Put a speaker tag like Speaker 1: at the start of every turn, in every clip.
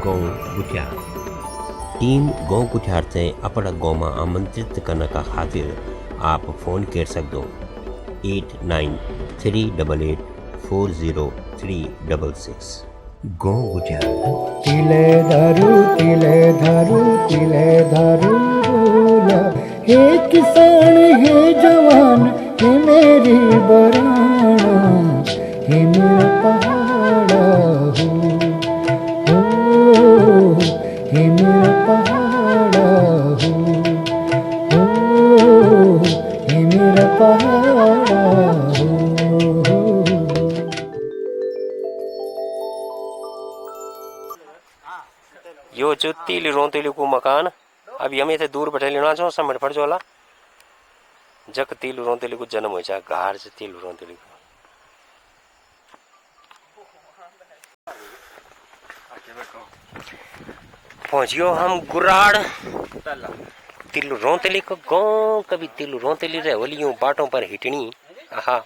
Speaker 1: गांव गुठियार टीम गांव गुठियार से अपना गांव में आमंत्रित करने का खातिर आप फोन कर सकते हो 8938840366 गांव गुठियार।
Speaker 2: तिले धरू बोला, हे किसान हे जवान हे मेरी बराना, हे मेरा पहाड़ा हो, हे मेरा पहाड़ा हो, हे मेरा पहाड़ा हो।
Speaker 1: यो जो तिल रोंतेली को मकान अभी हमें थे दूर बैठे लेना छो समझ पड़ जोला जक तिल रोंतेली को जन्म हो जा घर से तिल रोंतेली को पहुंचियो हम गुराड़ तिल रोंतेली को गांव कभी तिल रोंतेली रे वलियों बाटों पर हिटनी आहा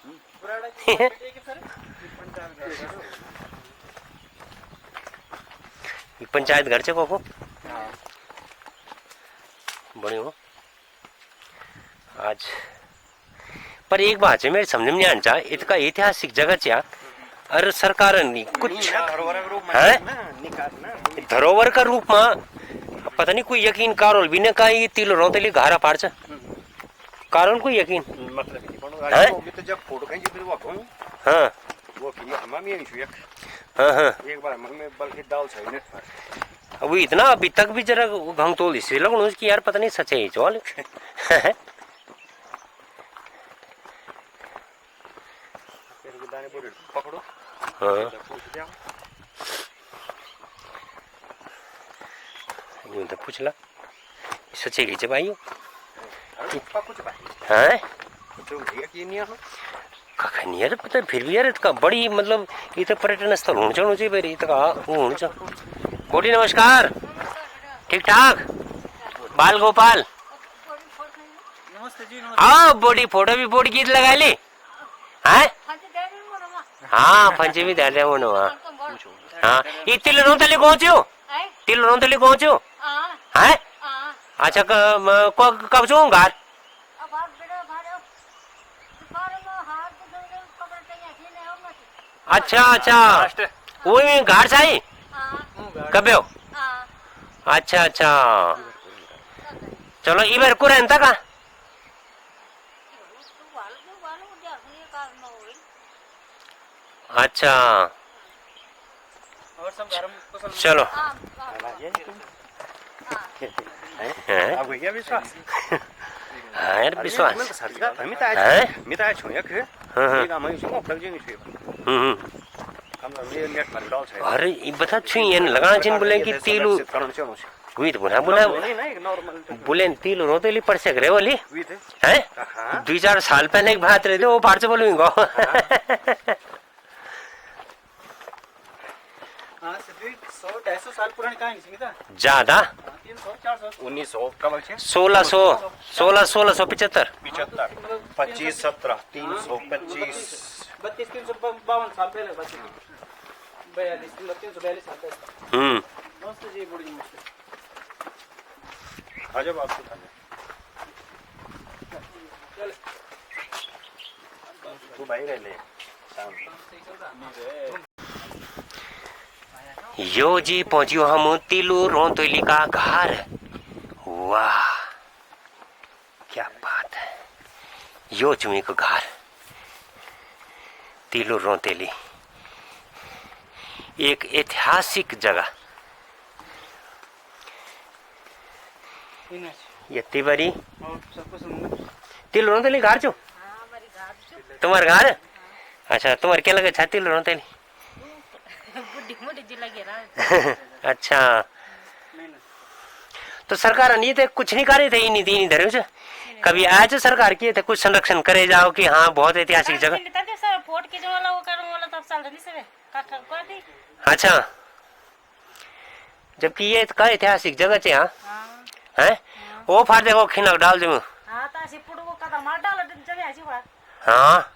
Speaker 1: पंचायत घर से को बढ़िया आज पर एक बात है मेरे समझ में नहीं आना इसका ऐतिहासिक जगह चा अरे सरकार नहीं कुछ है धरोहर का रूप में पता नहीं कोई यकीन कारोल भी ने कहा तिल रोंतेली घारा पाड़ चा कारण कोई यकीन है हाँ हाँ
Speaker 3: एक बार मन में बल्कि डाल चाहिए
Speaker 1: अब इतना अभी तक भी जरा घंग तोल इससे लगन उसकी यार पता नहीं सच है चल
Speaker 3: पकड़ो
Speaker 1: हाँ यूं तो पूछ ला सच्चे की भाई हैं नहीं यार पता फिर भी यार इसका बड़ी मतलब ये तो पर्यटन स्थल होना चाहिए भाई इसका वो होना चाहिए। बोली नमस्कार ठीक ठाक बाल गोपाल हाँ बॉडी फोटो भी बोर्ड गीत लगा ली हैं हाँ फंचे भी डाले वो हाँ ये तिल रोंतली पहुंचो तिल रोंतली पहुंचो हैं अच्छा कब जाऊँ घर अच्छा अच्छा वो घर से आई कब हो अच्छा अच्छा चलो इबर को रहता का अच्छा चलो यार विश्वास अरे बता छुई लगाना चाहिए बोले कि तीलू हुई तो बोला बोले तीलू रोतेली पड़ सक रहे बोली हैं 2-4 साल पहले एक बात रहे थे वो बाहर से बोलूंगा ज्यादा 1675
Speaker 3: 25 17 325
Speaker 4: 32-352 साल पहले 42-342 साल पहले मस्त जी बड़ी मस्त
Speaker 3: आजा बात को
Speaker 4: चल
Speaker 3: तू भाई रह ले शाम
Speaker 1: यो जी पहुंचियो हम तिलू रोंतोली का घर वाह क्या बात है यो चुमी को घर तिलू रोंतेली एक ऐतिहासिक जगह ये तिबरी तिलू रोंतेली घर जो तुम्हारे घर अच्छा तुम्हारे क्या लगे तिलू रोंतेली अच्छा तो सरकार नहीं थे कुछ नहीं करे थे नहीं दी नहीं धरे से कभी आज सरकार किए थे कुछ संरक्षण करे जाओ कि हाँ बहुत ऐतिहासिक जगह अच्छा जबकि ये का ऐतिहासिक जगह चे हाँ हैं वो फाड़ देखो खिनक डाल दूँ हाँ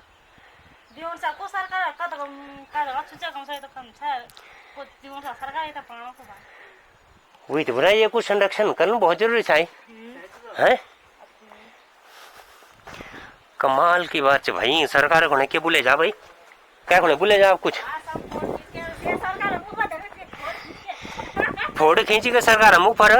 Speaker 1: वही तो बोला ये कुछ संरक्षण करना बहुत जरूरी है। कमाल की बात है भाई, सरकार को क्या बोले जा भाई, क्या को बोले जा आप कुछ फोड़ खींची का सरकार मुंह पर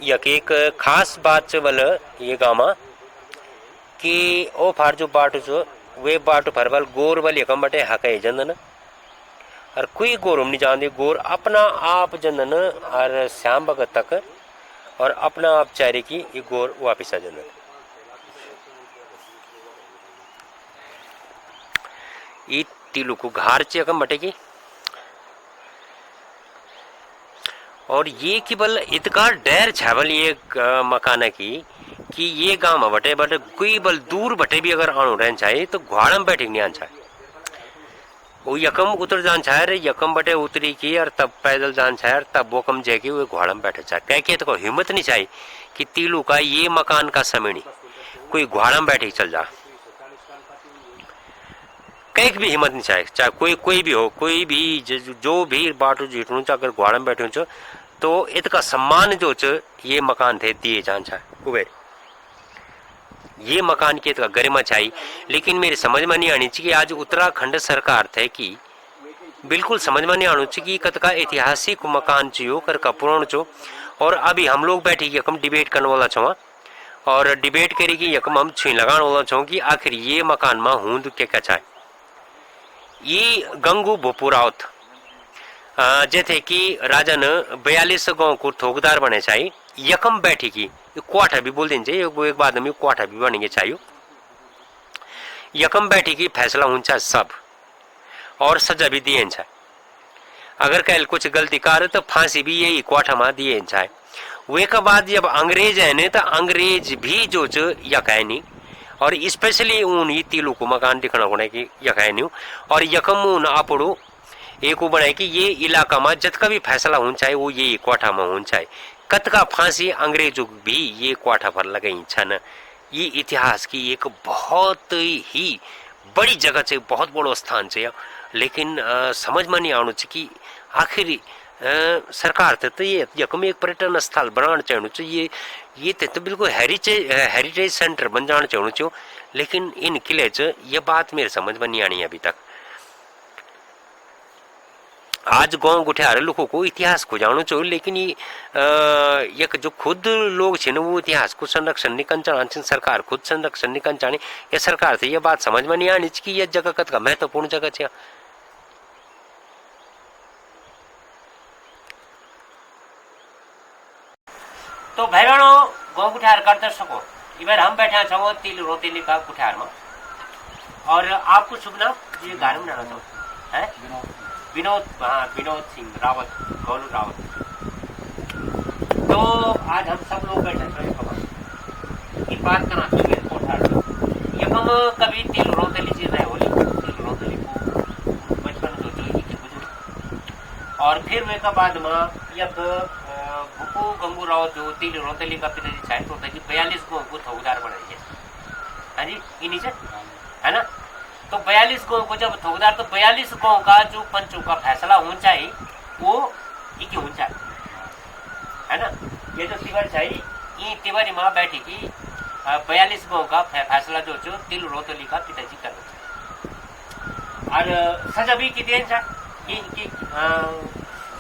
Speaker 1: यक एक खास बात च बल ये गाँव कि ओ फार जो बाटू जो वे बाटू फर बल गोर बल यकम बटे हके जंदन और कोई गोर नहीं जानते, गोर अपना आप जंदन और श्याम भगत तक और अपना आप चारे की ये गोर वापिस आ जंदन। ये तीलू को घार चे यकम बटे की और ये की बल इतका डर छावल ये मकान की कि ये गांव में बटे बटे कोई बल दूर बटे भी अगर आणु रहन चाहिए तो घोड़ा में बैठे नहीं आन चाहिए, वो यकम उतर जान चाहे रे यकम बटे उतरी की और तब पैदल जान चाहे तब वो कम जाएगी वो घोड़ा में बैठे चाहे कह के तो हिम्मत नहीं चाहिए कि तीलू का ये मकान का समय नहीं कोई घोड़ा में बैठे चल जा, कहीं भी हिम्मत नहीं चाहिए, चाहे कोई भी हो, कोई भी जो भी बाटू जीटू अगर घोड़ा में बैठे हो तो इतका सम्मान जो ये मकान थे दिए जान चाहे कुबेर ये मकान की इतका गरिमा चाहिए। लेकिन मेरे समझ में नहीं आनी चाहिए आज उत्तराखंड सरकार थे कि बिल्कुल समझ में नहीं आनी चाहिए कि कतका ऐतिहासिक मकान चाहिए कर का पुराण चो और अभी हम लोग बैठे यकम डिबेट करने वाला छो और डिबेट करेगी यकम हम छुई लगाने वाला छो कि आखिर ये मकान में हूं क्या चाहे। ये गंगू भोपुरावत जैसे कि राजन 42 गांव को ठोकदार बने चाहिए यकम बैठी की क्वाठा भी बोल देना चाहिए एक बाद में क्वाठा भी बनेंगे चाहिए यकम बैठी की फैसला होना सब और सजा भी दिए चाहिए, अगर कल कुछ गलती कर तो फांसी भी यही क्वाठा में दिए चाहिए। वे के बाद जब अंग्रेज है ने तो अंग्रेज भी जो यक है नहीं और स्पेशली ऊन ही तीलू को मकान दिखना होने की यक है नहीं और यकम ऊन आपड़ो एक बनाए कि ये इलाका में जत का भी फैसला होना चाहिए वो ये क्वाठा में होना चाहिए, कत का फांसी अंग्रेजों भी ये क्वाठा पर लगाई छन। ये इतिहास की एक बहुत ही बड़ी जगह से बहुत बड़ो स्थान से लेकिन समझ में नहीं आना चाहिए कि आखिर सरकार तो ये यकम एक पर्यटन स्थल बनाना चाहना चाहिए ये तो बिल्कुल हेरिटेज सेंटर बन जाना चाहना चाहिए, लेकिन इन किले ये बात मेरे समझ में नहीं आनी अभी तक। आज गांव गुठियार लोगों को इतिहास को जानो चाहिए लेकिन ये एक जो खुद लोग छे वो इतिहास को संरक्षण निकन चाहते सरकार खुद संरक्षण निकन चाहे या सरकार से ये बात समझ में नहीं आनी कि यह जगह कत का महत्वपूर्ण जगह है। तो भाई बहनों गांव गुठियार कर दर्शकों इधर हम बैठे छो तिल रोतेली का गुठियार में और आपको शुभ नाम ये गाड़ी में जाना चाहते हैं विनोद सिंह रावत गोलू रावत। तो आज हम सब लोग बैठे थे बात करना चाहिए यकम कभी तिल रोतेली चीज है होली तिल रोतेली को बचपन जो बुजुर्ग और फिर वे का बाद में यक भूपू गंगू रावत जो तिल रोतेली का पिताजी चाहे तो 42 को ठोकदार बनाई है। हाँ जी ये नीचे है ना, तो 42 गांव को जब ठोकदार तो 42 गांव का जो पंचों का फैसला होना चाहिए वो एक होना चाहिए है ना। ये जो तिवारी चाहिए ये तिवारी माँ बैठी की 42 गांव का फैसला जो तिल रोतली का पिताजी करना चाहिए और सजा भी की देन चाहिए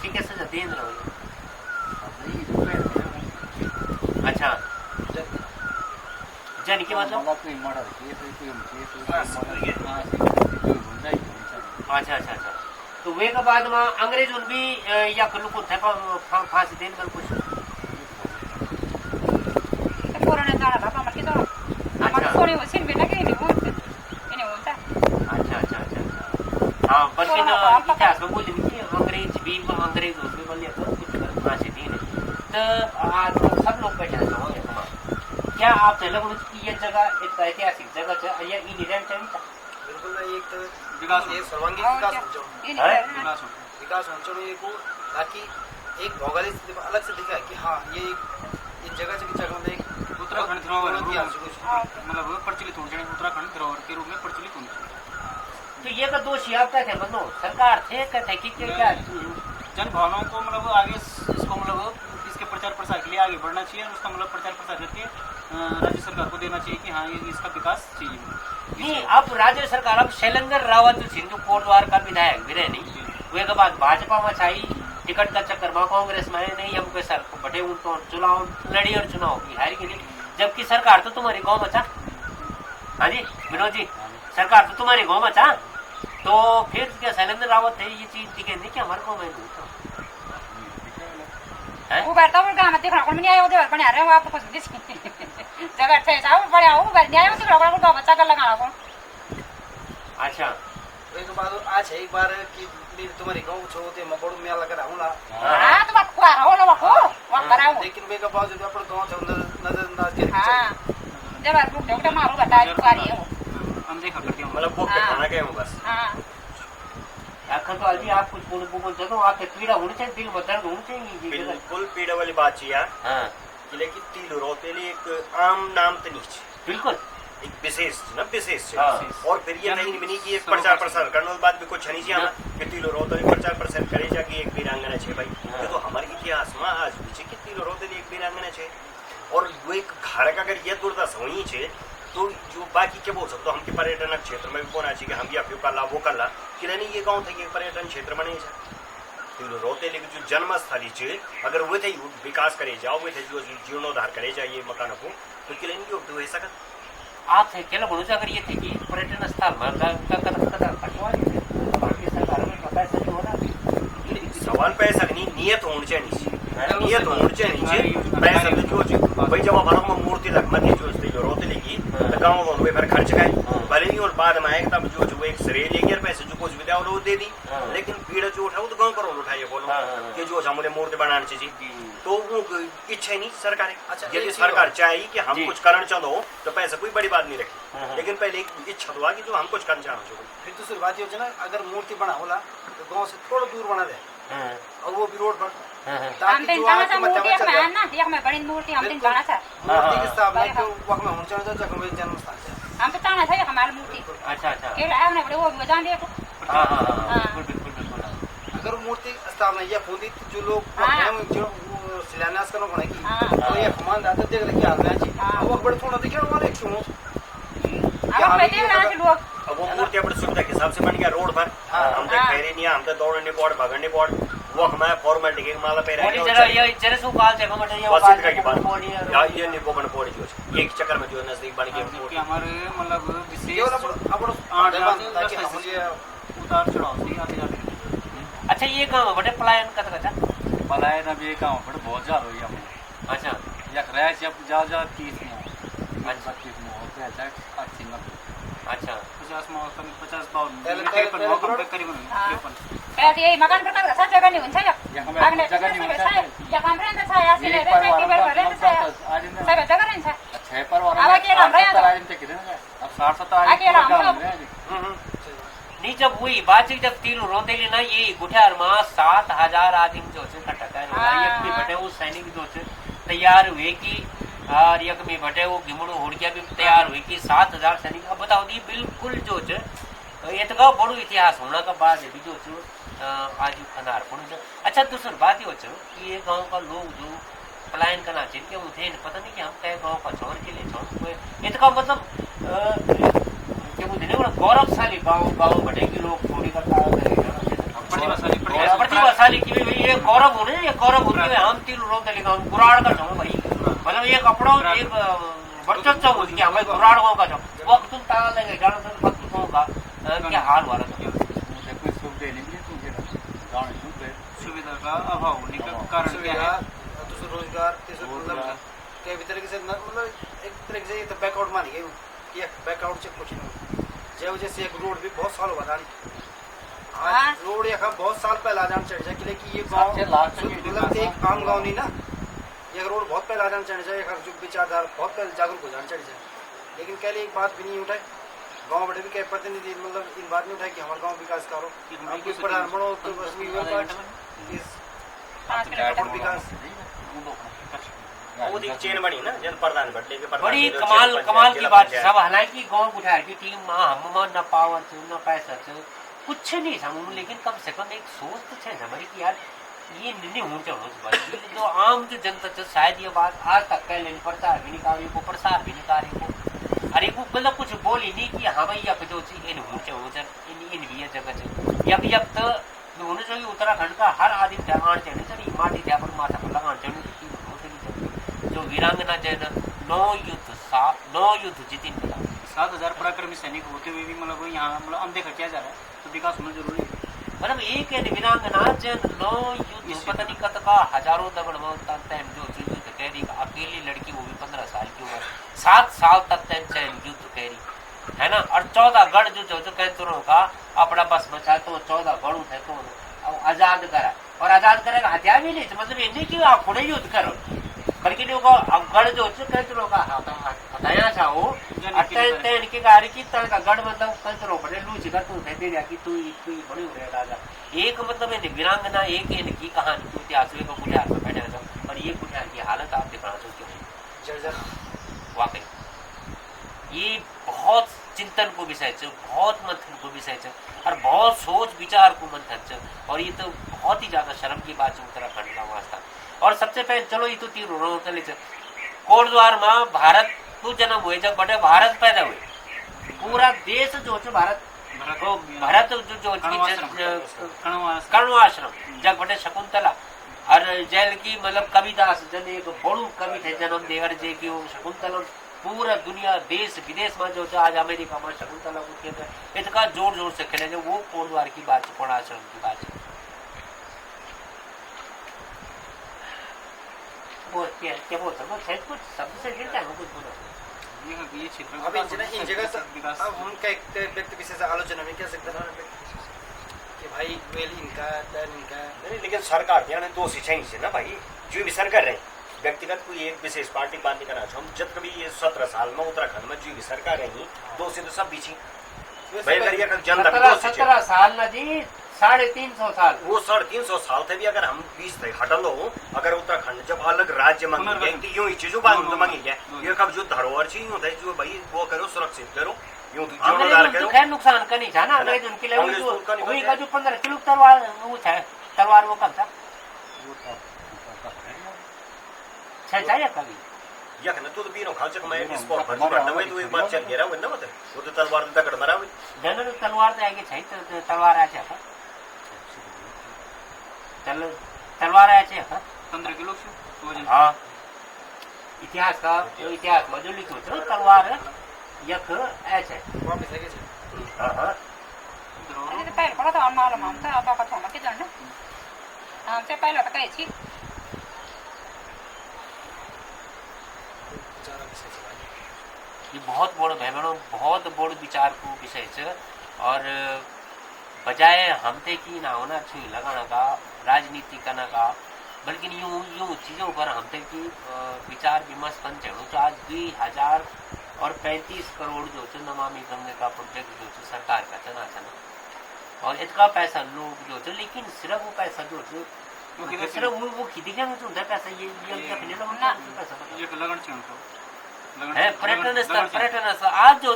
Speaker 1: ये सजा देन रहो। अच्छा जन की मतलब अच्छा अच्छा अच्छा तो वे के बाद में अंग्रेज उन भी या को थे फांसी देन कर कुछ
Speaker 5: कोरोना काळ बाबा मत तो आम्हाला कोणी वसिन बेटा के नहीं होता
Speaker 1: अच्छा अच्छा अच्छा हां पर इतिहास में बोल दी अंग्रेज भी बोल तो कुछ फांसी देन तो आज सब लोग बैठे हैं क्या आप पहले बोलो कि ये जगह एक ऐतिहासिक जगह है या इनिडेंट है
Speaker 3: बिल्कुल एक विकास एक सर्वांगीण विकास होना को ताकि एक भौगोलिक अलग से दिखा कि हाँ ये एक जगह से जगह में एक उत्तराखंड
Speaker 4: मतलब प्रचलित होने चाहिए, उत्तराखंड धरोहर के रूप में प्रचलित होने चाहिए।
Speaker 1: तो ये का दोषी आप क्या थे बनो सरकार थे कहते कि क्या
Speaker 4: जन भावनाओं को मतलब आगे इसको मतलब इसके प्रचार प्रसार के लिए आगे बढ़ना चाहिए, उसका मतलब प्रचार प्रसार करके राज्य सरकार को देना चाहिए कि हाँ ये इसका विकास चाहिए।
Speaker 1: नहीं अब राज्य सरकार अब शैलेंद्र रावत जो सिंधु कोटवार का विधायक भी रहे नहीं वे के बाद भाजपा में छाई टिकट का चक्कर में कांग्रेस में नहीं हम के सर बटे उनको चुनाव लड़ी और चुनाव की हारी के लिए, जबकि सरकार तो तुम्हारी गाँव में था। हाँ जी विनोद जी, सरकार तो तुम्हारे गाँव में था, तो फिर क्या शैलेंद्र रावत थे ये चीज दिखे नहीं कि हमारे गाँव में
Speaker 5: वो बैठता वो गाँव में देखना कौन नहीं आया उधर बने आ रहे हो आप कुछ दिस जगह थे जाओ बड़े आओ बैठ नहीं आया उधर को गाँव बच्चा कर लगा को।
Speaker 1: अच्छा
Speaker 3: एक बार आज है एक बार कि तुम्हारी गाँव छोटे मैं बड़ू मेला कर आऊँ ना।
Speaker 5: हाँ तो बात कुआरा हो लो को वहाँ कराओ।
Speaker 3: लेकिन वे का बावजूद अपन गाँव से नजरअंदाज करके
Speaker 5: हाँ जब आप लोग डॉक्टर मारो बता कुआरी है
Speaker 4: हम देखा करते हैं
Speaker 3: मतलब वो खाना गए हूँ बस।
Speaker 5: हाँ
Speaker 1: आखिर तो अभी आप कुछ बोलते हो आपके पीड़ा होनी चाहिए, दिल में दर्द होनी चाहिए।
Speaker 6: बिल्कुल पीड़ा वाली बात चाहिए
Speaker 1: हाँ
Speaker 6: लेकिन तिल रोतेली एक आम नाम तो नहीं
Speaker 1: बिल्कुल
Speaker 6: एक विशेष ना विशेष
Speaker 1: हाँ।
Speaker 6: और फिर ये नहीं बनी कि एक प्रचार प्रसार करने बात भी कुछ नहीं चाहिए कि तिल रोतेली प्रचार प्रसार करे जाके एक वीरांगना छे भाई ये तो हमारे इतिहास में आज भी छे कि तिल रोतेली एक वीरांगना छे और वो एक घर का अगर ये दुर्दशा हुई छे तो जो बाकी क्या बोल सकते हो हमके पर्यटन क्षेत्र में भी बोलना चाहिए कि हम भी अभी कर ला वो कर ला कि नहीं ये गाँव थे पर्यटन क्षेत्र बने रोतेली की जो जन्म स्थली छे अगर वो थे विकास करे जाओ वो थे जो जीर्णोद्धार करे जाइए मकान को तो कि नहीं हो ऐसा कर
Speaker 1: आप थे क्या बोलो अगर ये थे कि पर्यटन स्थल
Speaker 6: सवाल पैसा नहीं नियत होनी चाहिए नियत होनी चाहिए पैसा जो भाई जब हमारा मूर्ति लग मत जो रोतेली की तो गाँव में फिर खर्च खाए भले ही और बाद में आए तब जो एक श्रेय लेंगे पैसे जो कुछ विद्या वो दे दी लेकिन पीड़ा जो उठाओ तो गाँव पर उठाइए बोलो कि जो हमारे मूर्ति बनाने चाहिए तो वो इच्छा ही नहीं सरकार।
Speaker 3: अच्छा,
Speaker 6: यदि सरकार चाहे कि हम कुछ करना चाहते हो तो पैसा कोई बड़ी बात नहीं रखी लेकिन पहले एक इच्छा हुआ कि जो हम कुछ करना चाहते हो।
Speaker 3: फिर दूसरी बात ये हो ना अगर मूर्ति बना होला तो गाँव से थोड़ा दूर बना दे और वो भी रोड पर
Speaker 5: हम दिन जाना था मूर्ति एक में ना एक में बड़ी मूर्ति हम दिन जाना था
Speaker 3: मूर्ति के सामने जो वक्त में होना चाहिए जगह में जन्म स्थान है
Speaker 5: हम तो जाना था हमारी मूर्ति।
Speaker 1: अच्छा अच्छा
Speaker 5: के लाया हमने बड़े वो जान दिया
Speaker 3: अगर मूर्ति स्थापना या खुद जो लोग जो शिलान्यास करना पड़ेगी तो ये हमान दादा देख रहे क्या हालना चाहिए वो बड़े थोड़ा देखिए वाले क्यों
Speaker 5: अब बैठे हैं लोग
Speaker 6: अब वो मूर्ति अपनी सुविधा के हिसाब से बन गया रोड पर हम तो खैरे नहीं हम तो दौड़ने बोर्ड भगड़ने बोर्ड वो हमारा फॉर्मेलिटी के माला पे
Speaker 1: मोदी जरा ये जरा सु काल जगह मटे ये
Speaker 6: बस इतना की बात
Speaker 1: मोदी
Speaker 6: या ये निपो बन पड़ी जो ये एक चक्कर में जो नजदीक बन गया
Speaker 4: कि हमारे मतलब
Speaker 3: ये
Speaker 4: विशेष
Speaker 3: अब ताकि हम
Speaker 4: उतार चढ़ाव से आते जाते।
Speaker 1: अच्छा ये गाँव बटे पलायन कत कचा
Speaker 4: पलायन अब ये गाँव बड़े बहुत ज्यादा हुई हमें
Speaker 1: अच्छा
Speaker 4: यक रह जब जा 30 में 30 में होते हैं 80 में
Speaker 1: अच्छा
Speaker 4: 50 में 50 52 करीबन 53
Speaker 5: पहले ये मकान पर का सब जगह नहीं हुन्छ या अगले
Speaker 4: जगह नहीं हुन्छ
Speaker 5: या काम रहन्छ छ या सिले रहन्छ के बेर रहन्छ छ सब जगह रहन्छ
Speaker 4: 6 पर
Speaker 5: अब के हाम्रो यहाँ
Speaker 4: राजन तक अब 60
Speaker 1: नहीं जब वही बातचीत जब तीन रोतेली ना ये गुठियार में 7,000 आदमी जो है इकट्ठा कर एक में बटे वो सैनिक जो है तैयार हुए कि और एक में बटे वो घिमड़ू हुड़किया भी तैयार हुई कि 7,000 सैनिक। अब बताओ दी बिल्कुल जो है ये तो बड़ो इतिहास होना का बाद भी जो आज खनार पड़ू। अच्छा दूसरी बात ये कि ये गाँव का लोग जो पलायन करना चाहिए कि उठे पता नहीं कि हम कहे गाँव का छोड़ के लिए छोड़ ये तो मतलब गौरवशाली गाँव बटे की लोग थोड़ी का प्रतिभाशाली की भी ये गौरव होने ये गौरव होने हम तीन रोक देगा गुराड़ का छो भाई मतलब ये कपड़ों एक वर्चस्व हो गया हमारे गुराड़ गाँव का छो वक्त तुम ताला लेंगे जाना तो का क्या हाल हो रहा
Speaker 4: सुविधा का अभाव होने का कारण क्या है
Speaker 3: रोजगार के तरीके से मतलब एक तरीके से ये तो बैकआउट मान गई ये बैकआउट से कुछ नहीं जय वजह से एक रोड भी बहुत साल हुआ था आज रोड एक बहुत साल पहले आ जाना चाहिए कि लेकिन ये गाँव मतलब एक आम गाँव नहीं ना ये रोड बहुत पहले आ जाना चाहिए जो विचारधारा बहुत पहले जागरूक हो जाना चाहिए लेकिन कह एक बात भी नहीं उठाई गाँव बड़े भी कह प्रतिनिधि मतलब इन बात नहीं उठाए कि हमारे गाँव विकास करो प्रधान बनो तो बस विकास
Speaker 6: वो दी चेन बनी ना जन प्रधान बटले के प्रधान
Speaker 1: बड़ी
Speaker 6: ले लो,
Speaker 1: कमाल
Speaker 6: जिला
Speaker 1: कमाल की
Speaker 6: पंचायत,
Speaker 1: बात
Speaker 6: जिला
Speaker 1: सब हालांकि गांव गुठार की टीम हम न पावर न पैसा कुछ नहीं समूह, लेकिन कम से कम एक सोच तो है हमारी कि यार ये नहीं होना चाहिए। जो आम जो जनता है शायद ये बात आज तक कह लेने प्रचार भी निकाले को प्रसार भी निकाले को अरे को मतलब कुछ बोली नहीं कि हाँ भाई अब जो चीज इन होना चाहिए इन भी जगह जब तो होना चाहिए। उत्तराखंड का हर आदमी त्यागान चाहिए चाहिए माटी त्या पर माथा पर लगान चाहिए। जो वीरांगना जो है ना 9 युद्ध जीती
Speaker 4: 7,000 पराक्रमी सैनिक होते हुए भी मतलब यहाँ मतलब अनदेखा किया जा रहा है, तो विकास होना जरूरी है।
Speaker 1: मतलब एक वीरांगना जन 9 युद्ध पता नहीं कत का हजारों दगड़ तैन जो युद्ध कैरी अकेली लड़की वो भी 15 साल की उम्र 7 साल तक तैन चैन युद्ध कैरी है ना। और 14 गढ़ जो कैंतरों का अपना बस बचा तो 14 गढ़ उठे तो आजाद करा और आजाद करेगा हथियार भी नहीं मतलब ये नहीं कि आप खुद युद्ध करो बल्कि गढ़ जो कैंतरों का हटाया था वो तैन के गाड़ी की तरह का गढ़ मतलब कैंतरों बड़े लूच कर तू दे दिया कि तू बड़ी हो रहे राजा। एक मतलब इन वीरांगना एक इनकी कहानी तो इतिहास को कुठार में बैठा था और ये कुठार की हालत आप दिखाना चाहते हो वाकई ये बहुत चिंतन को विषय है, बहुत मंथन को विषय है और बहुत सोच विचार को मंथन है। और ये तो बहुत ही ज्यादा शर्म की बात है उत्तराखंड का वास्ता। और सबसे पहले चलो ये तो तीर चले कोटद्वार में भारत तो जन्म हुए जब बड़े भारत पैदा हुए पूरा देश जो भारत भारत जो कर्णवाश्रम जब बड़े शकुंतला और जैल की मतलब कविदास जन एक बड़ू कवि थे जन्म देवर जे की शकुंतला पूरा दुनिया देश विदेश में जो आज अमेरिका में शकुंतला को कहते इतना जोर जोर से खेले वो कोटद्वार की बात है कोणाश्रम की बात है। वो क्या बोलते हैं शायद कुछ शब्द से गिरता है कुछ बोलो
Speaker 4: ये क्षेत्र
Speaker 3: अब इन जगह अब उनका एक व्यक्ति विशेष आलोचना में कह सकते हैं कि भाई वेल इनका डर इनका
Speaker 6: नहीं लेकिन सरकार ध्यान दोषी चाहिए से ना भाई जो भी सरकार रहे व्यक्तिगत कोई एक विशेष पार्टी बात नहीं करना हम जब कभी ये 17 साल में उत्तराखंड में जो भी सरकार रही दोषी तो सब बीची जनता
Speaker 1: 17 साल ना जी 350 साल
Speaker 6: वो 350 साल थे भी अगर हम 20 थे हटल हो अगर उत्तराखंड जब अलग राज्य मांगी गए तो यूं ही चीजों बात मांगी गया ये कब जो धरोहर चीज होता है जो भाई वो करो सुरक्षित करो यूं तो जोरदार करो
Speaker 1: खैर नुकसान का नहीं था ना अंग्रेज उनके लिए वही का जो 15 किलो तलवार वो था तलवार वो कब था चाहिए कभी
Speaker 6: या कहना तो बीरो खाचक में स्पॉट पर बढ़ना में तो एक बात चल गया ना मत वो तो तलवार तकड़ मारा हुई
Speaker 1: जनरल तलवार तो आगे चाहिए तलवार आ जाता तलवार आया छे
Speaker 4: 15 किलो
Speaker 1: हाँ इतिहास का इतिहास में जो लिखो छो तलवार यख ऐसे
Speaker 3: वापस लेके चल
Speaker 1: हां हां
Speaker 5: अरे तो पहले पड़ा था मालूम हम तो अब का मत जानना हमसे पहले तो कहे छी
Speaker 1: ये बहुत बड़ बहनों बहुत बड़ विचार को विषय है और बजाय हमते की ना होना चाहिए लगाना का राजनीति करना का बल्कि यूं चीजों पर हमते की विचार विमर्श बन चढ़ो तो आज 2035 करोड़ जो नमामि गंगे का प्रोजेक्ट जो सरकार का चना और इतना पैसा लोग जो लेकिन सिर्फ वो पैसा जो सिर्फ वो खिदी के होता पैसा ये
Speaker 4: लगन चाहिए
Speaker 1: है पर्यटन स्थल आज जो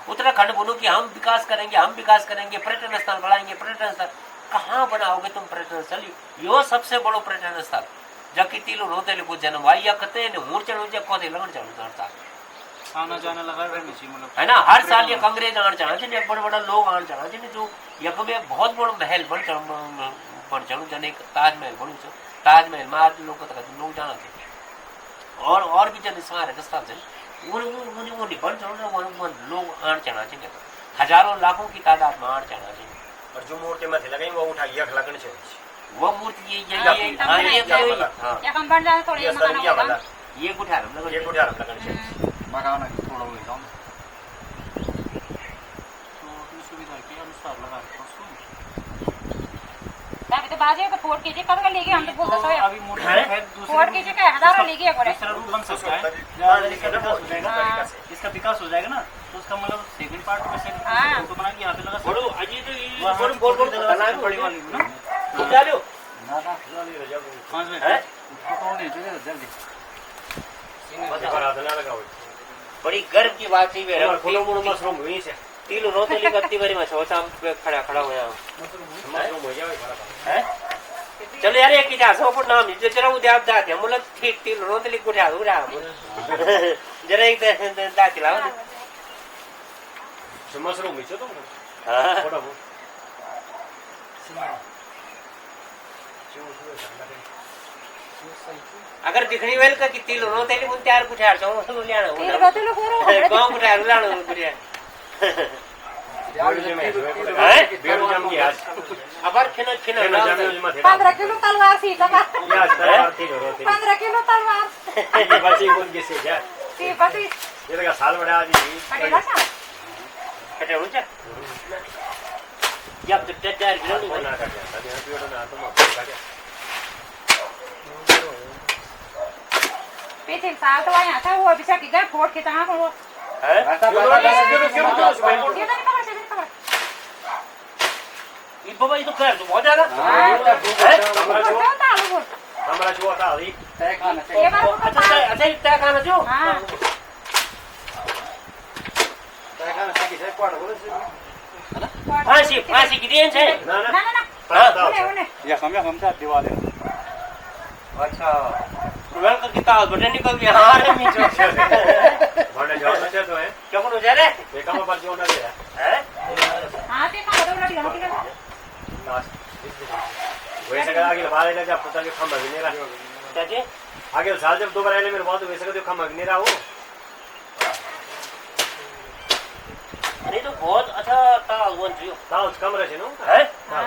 Speaker 1: उत्तराखंड बोलो कि हम विकास करेंगे पर्यटन स्थल बढ़ाएंगे पर्यटन स्थल कहाँ बनाओगे तुम पर्यटन स्थल यो सबसे बड़ो पर्यटन स्थल जबकि तीलो रोते को जन्म आई या कते हूं चढ़ू जब कौते लगन चढ़ू हर साल
Speaker 4: आना जाना लगा मतलब
Speaker 1: है ना हर साल ये अंग्रेज आना चाह जिन्हें बड़ा बड़ा लोग आना चाह जिन्हें जो यक में बहुत बड़ा महल बन चढ़ू जन एक ताजमहल बनू ताजमहल में आज लोग जाना थे और भी जन स्मारक स्थल थे वो नहीं बन चढ़ो लोग आना चाहना चाहिए हजारों लाखों की तादाद में आना चाहना चाहिए
Speaker 6: और जो मूर्ति में लगाई वो उठा यख लगन चाहिए
Speaker 1: वो मूर्ति
Speaker 5: या हम बन जाए थोड़े मकान होगा
Speaker 1: ये कुठार
Speaker 6: लगन चाहिए
Speaker 4: मकान थोड़ा हो जाओ तो अपनी सुविधा के अनुसार लगा
Speaker 5: अभी तो बाजे को फोड़ कीजिए कब लेके हम तो बोल दो
Speaker 4: अभी मोटर
Speaker 5: फोड़ कीजिए क्या हजारों लेके बोले
Speaker 4: दूसरा रूप बन सकता है इसका विकास हो जाएगा ना तो उसका मतलब सेकंड पार्ट में से फोटो बना के यहाँ पे लगा
Speaker 1: बोलो अजी तो ये बोल
Speaker 4: लगानी पड़ी वाली ना
Speaker 1: डालो
Speaker 4: ना 5 मिनट फोटो नहीं चाहिए जल्दी
Speaker 1: बड़ी गर्व की बात है मेरा
Speaker 6: मशरूम हुई से
Speaker 1: तीन रोते लेकर कत्ती बारी में सोचा खड़ा खड़ा हो जाऊं
Speaker 6: मशरूम हो जाए
Speaker 1: हैं चलो यार एक इतिहास हो पर नाम जो जरा उद्या आप जाते हैं मुला ठीक तीन रोते लेकर उठा दो जरा एक दांत लाओ
Speaker 6: मशरूम हुई तो
Speaker 1: हां
Speaker 6: थोड़ा
Speaker 1: अगर दिखनी वेल का किती लो तेली मुन तयार कुठार छो लियाना
Speaker 5: तीन रोते लो करो
Speaker 1: गांव कुठार लाना कुठार
Speaker 6: बेरू जम की आज
Speaker 1: अबर खेना खेना
Speaker 5: 15 किलो तलवार सी का
Speaker 6: या तलवार थी रोते
Speaker 5: 15 किलो तलवार
Speaker 6: बची बोल के से जा
Speaker 5: सी बसी
Speaker 6: ये लगा साल बड़ा आज
Speaker 5: कटे बसा
Speaker 1: कटे हो जा जब तक तैयार बिलो
Speaker 6: ना कर जाता है पियो ना तो मत
Speaker 5: पीछे साल तो आया था वो अभी से की गए फोड़ के तहां को
Speaker 1: हैं
Speaker 5: ये तो नहीं खबर से नहीं खबर
Speaker 1: ये बाबा ये तो कर दो बहुत ज्यादा
Speaker 6: हमारा जो था अली
Speaker 5: ये बार को
Speaker 1: अच्छा अच्छा इतना खाना जो
Speaker 5: हां
Speaker 1: फांसी फांसी की देन है
Speaker 6: ना
Speaker 5: ना ना ना
Speaker 6: ना
Speaker 5: उन्हें
Speaker 4: या हम से दिवाले
Speaker 1: अच्छा वेल का किताब बटन निकल गया हां रे मी जो
Speaker 6: बड़े जाओ ना तो है
Speaker 1: क्या कौन हो जा रे
Speaker 6: देखा मैं पर जो ना दे
Speaker 1: हैं
Speaker 5: हां ते का बड़ा लड़ी होती है
Speaker 6: वैसे का आगे बाहर आएगा जब पता नहीं खम्मा भी नहीं रहा
Speaker 1: क्या जी
Speaker 6: आगे साल जब दोबारा आए मेरे बहुत वैसे का तो खम्मा भी नहीं रहा वो
Speaker 1: नहीं तो बहुत अच्छा था वो जो
Speaker 6: था उस कमरे से नो
Speaker 1: है
Speaker 6: हां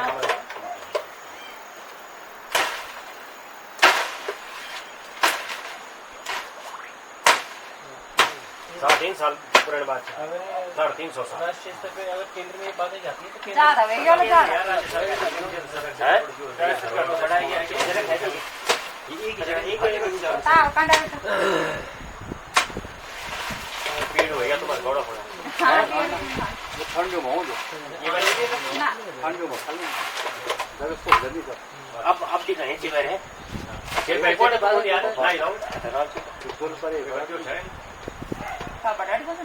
Speaker 6: 3.5 साल पुरानी बात है 350 साल
Speaker 4: राष्ट्रीय स्तर पे अगर केंद्र में बातें जाती है तो
Speaker 5: ज्यादा वे यो ज्यादा ता कंडा
Speaker 6: पेड़ होएगा तुम्हारा थोड़ा थोड़ा
Speaker 5: हां
Speaker 4: ठंड में हो जो
Speaker 1: ये वाली
Speaker 5: ना
Speaker 4: ठंड में खाली जगह तो जल्दी कर
Speaker 1: अब दिखाएं जी मेरे
Speaker 6: खेल पे कोड बात यार नहीं लाओ
Speaker 4: फुल पर
Speaker 6: जो है
Speaker 5: का बड़ा बड़ा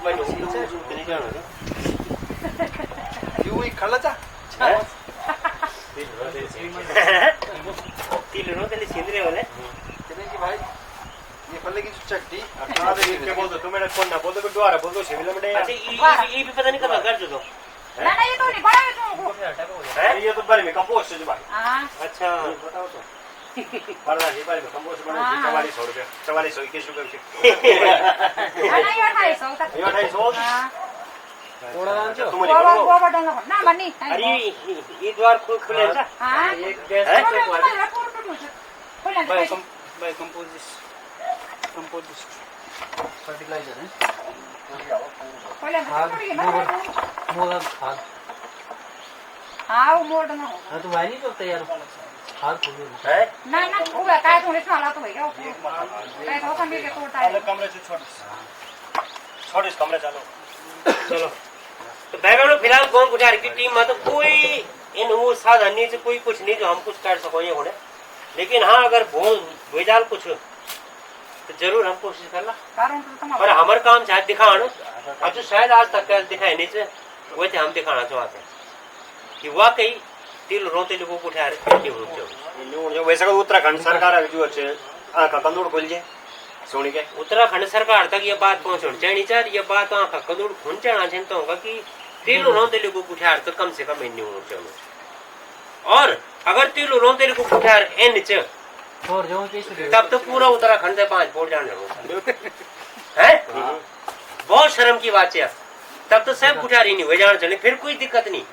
Speaker 1: मैं लोग से जो नहीं जाना
Speaker 3: यू ही खल्ला चा
Speaker 1: तीन रोते ले सिंदरे वाले
Speaker 3: चले कि भाई ये फल्ले की चट्टी
Speaker 6: अपना दे के बोल दो तुम्हें कौन ना बोल दो दोबारा बोल दो शिविल में
Speaker 1: अच्छा ये भी पता नहीं कब कर दो
Speaker 5: ना ना ये तो नहीं बड़ा है तो
Speaker 6: है ये तो बारे में कंपोस्ट है भाई
Speaker 5: हां
Speaker 1: अच्छा
Speaker 6: बताओ तो परदा जी बारे में कंपोस्ट बना 4400 रुपए 4400 21 रुपए
Speaker 5: ना ये 250 तक
Speaker 6: ये 250
Speaker 5: हां
Speaker 6: थोड़ा जो तुम
Speaker 5: वो
Speaker 6: नहीं
Speaker 5: वो बड़ा ना मनी
Speaker 1: अरे ये द्वार खुले हैं
Speaker 5: हां
Speaker 6: एक गैस
Speaker 1: है?
Speaker 5: खोल
Speaker 4: बाय
Speaker 5: ले
Speaker 4: बाय कंपोजिस्ट
Speaker 3: फर्टिलाइजर है
Speaker 5: खोल ले
Speaker 4: मोगा खाद
Speaker 5: हां वो मोड़ ना
Speaker 4: हां तो भाई नहीं तो तैयार खाद खोल
Speaker 1: हैं
Speaker 5: ना ना वो काय थोड़े साला तो भैया काय तो कम के तोड़ता है
Speaker 6: कमरे से छोड़ इस कमरे चलो
Speaker 1: चलो तो भाई बहनों फिलहाल गांव गुजार की टीम में तो कोई इन वो साधन नहीं से कोई कुछ नहीं जो हम कुछ कर सको ये होने लेकिन हाँ अगर भेजाल कुछ तो जरूर हम कोशिश करना
Speaker 5: कारण तो तुम
Speaker 1: और हमारे काम शायद दिखाना अब जो शायद आज तक दिखाए नहीं से वैसे हम दिखाना चाहते हैं कि वाकई दिल रोते लोगों को उठा रहे
Speaker 6: जो वैसे का उत्तराखंड सरकार जो अच्छे आंखा कंदूड़ खोल जाए सुनी के
Speaker 1: उत्तराखंड सरकार तक ये बात पहुंचनी चाहिए सर ये बात आंखा कंदूड़ खून चढ़ना चाहिए होगा कि दिल रोते लोगों को उठा तो कम से कम इन होना चाहिए और अगर तिल रोते लोगों को उठा इन च
Speaker 4: और जो कैसे
Speaker 1: तब तो पूरा उत्तराखंड से 5 वोट जाने है बहुत शर्म की बात है तब तो सब पुजारी नहीं हो जाना चाहिए फिर कोई दिक्कत नहीं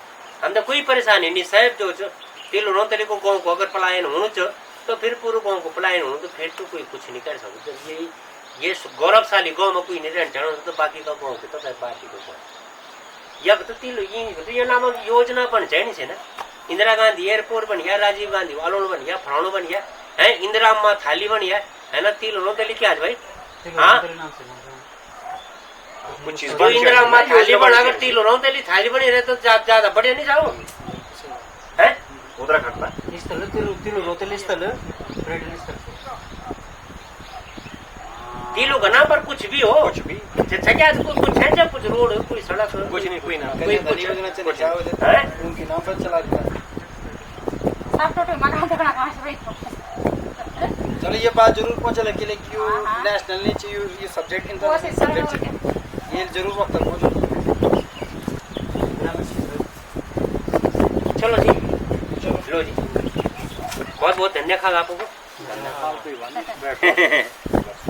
Speaker 1: हम तो कोई परेशानी नहीं साहब जो तिल रोते को गाँव को अगर पलायन होना चाहिए तो फिर पूरे गाँव को पलायन होना तो फिर तो कोई कुछ नहीं कर सकता ये गौरवशाली गाँव में कोई नहीं रहना चाहिए तो बाकी का गाँव के तो बाकी को या तो तिल ये नामक योजना बन चाहिए ना इंदिरा गांधी एयरपोर्ट बनिया राजीव गांधी वालों बनिया फलाणों बनिया है इंदिरा अम्मा थाली बनिया है ना तिल रोते लिखे आज भाई हाँ
Speaker 6: कुछ चीज
Speaker 1: तो इंदिरा अम्मा थाली बना अगर तिल रोते थाली बनी रहे तो ज्यादा बढ़िया नहीं जाओ है
Speaker 6: उत्तराखंड में
Speaker 3: स्थल तिलो रोतेल स्थल पर्यटन स्थल
Speaker 1: तीलू का नाम पर कुछ भी हो,
Speaker 6: कुछ भी
Speaker 1: क्या कुछ है जब कुछ रोड कोई सड़क
Speaker 6: कुछ नहीं, कोई ना
Speaker 1: कोई
Speaker 3: कन्यादान योजना चले
Speaker 1: कुछ
Speaker 3: जाओ
Speaker 1: हैं?
Speaker 3: उनके नाम पर चला दिया।
Speaker 5: सब टोटल मकान देखना कहाँ से भाई
Speaker 3: चलो ये बात जरूर पहुंचा कि क्यों
Speaker 5: हाँ।
Speaker 3: नेशनल नहीं चाहिए ये सब्जेक्ट
Speaker 5: कोशिश
Speaker 3: इंटरनेशनल
Speaker 5: करो
Speaker 3: सब्जेक्ट ये जरूर वक्त तक पहुंचो।
Speaker 1: चलो जी, लो जी, बहुत बहुत धन्यवाद आपको।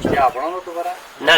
Speaker 3: क्या बनाओ दोबारा
Speaker 1: ना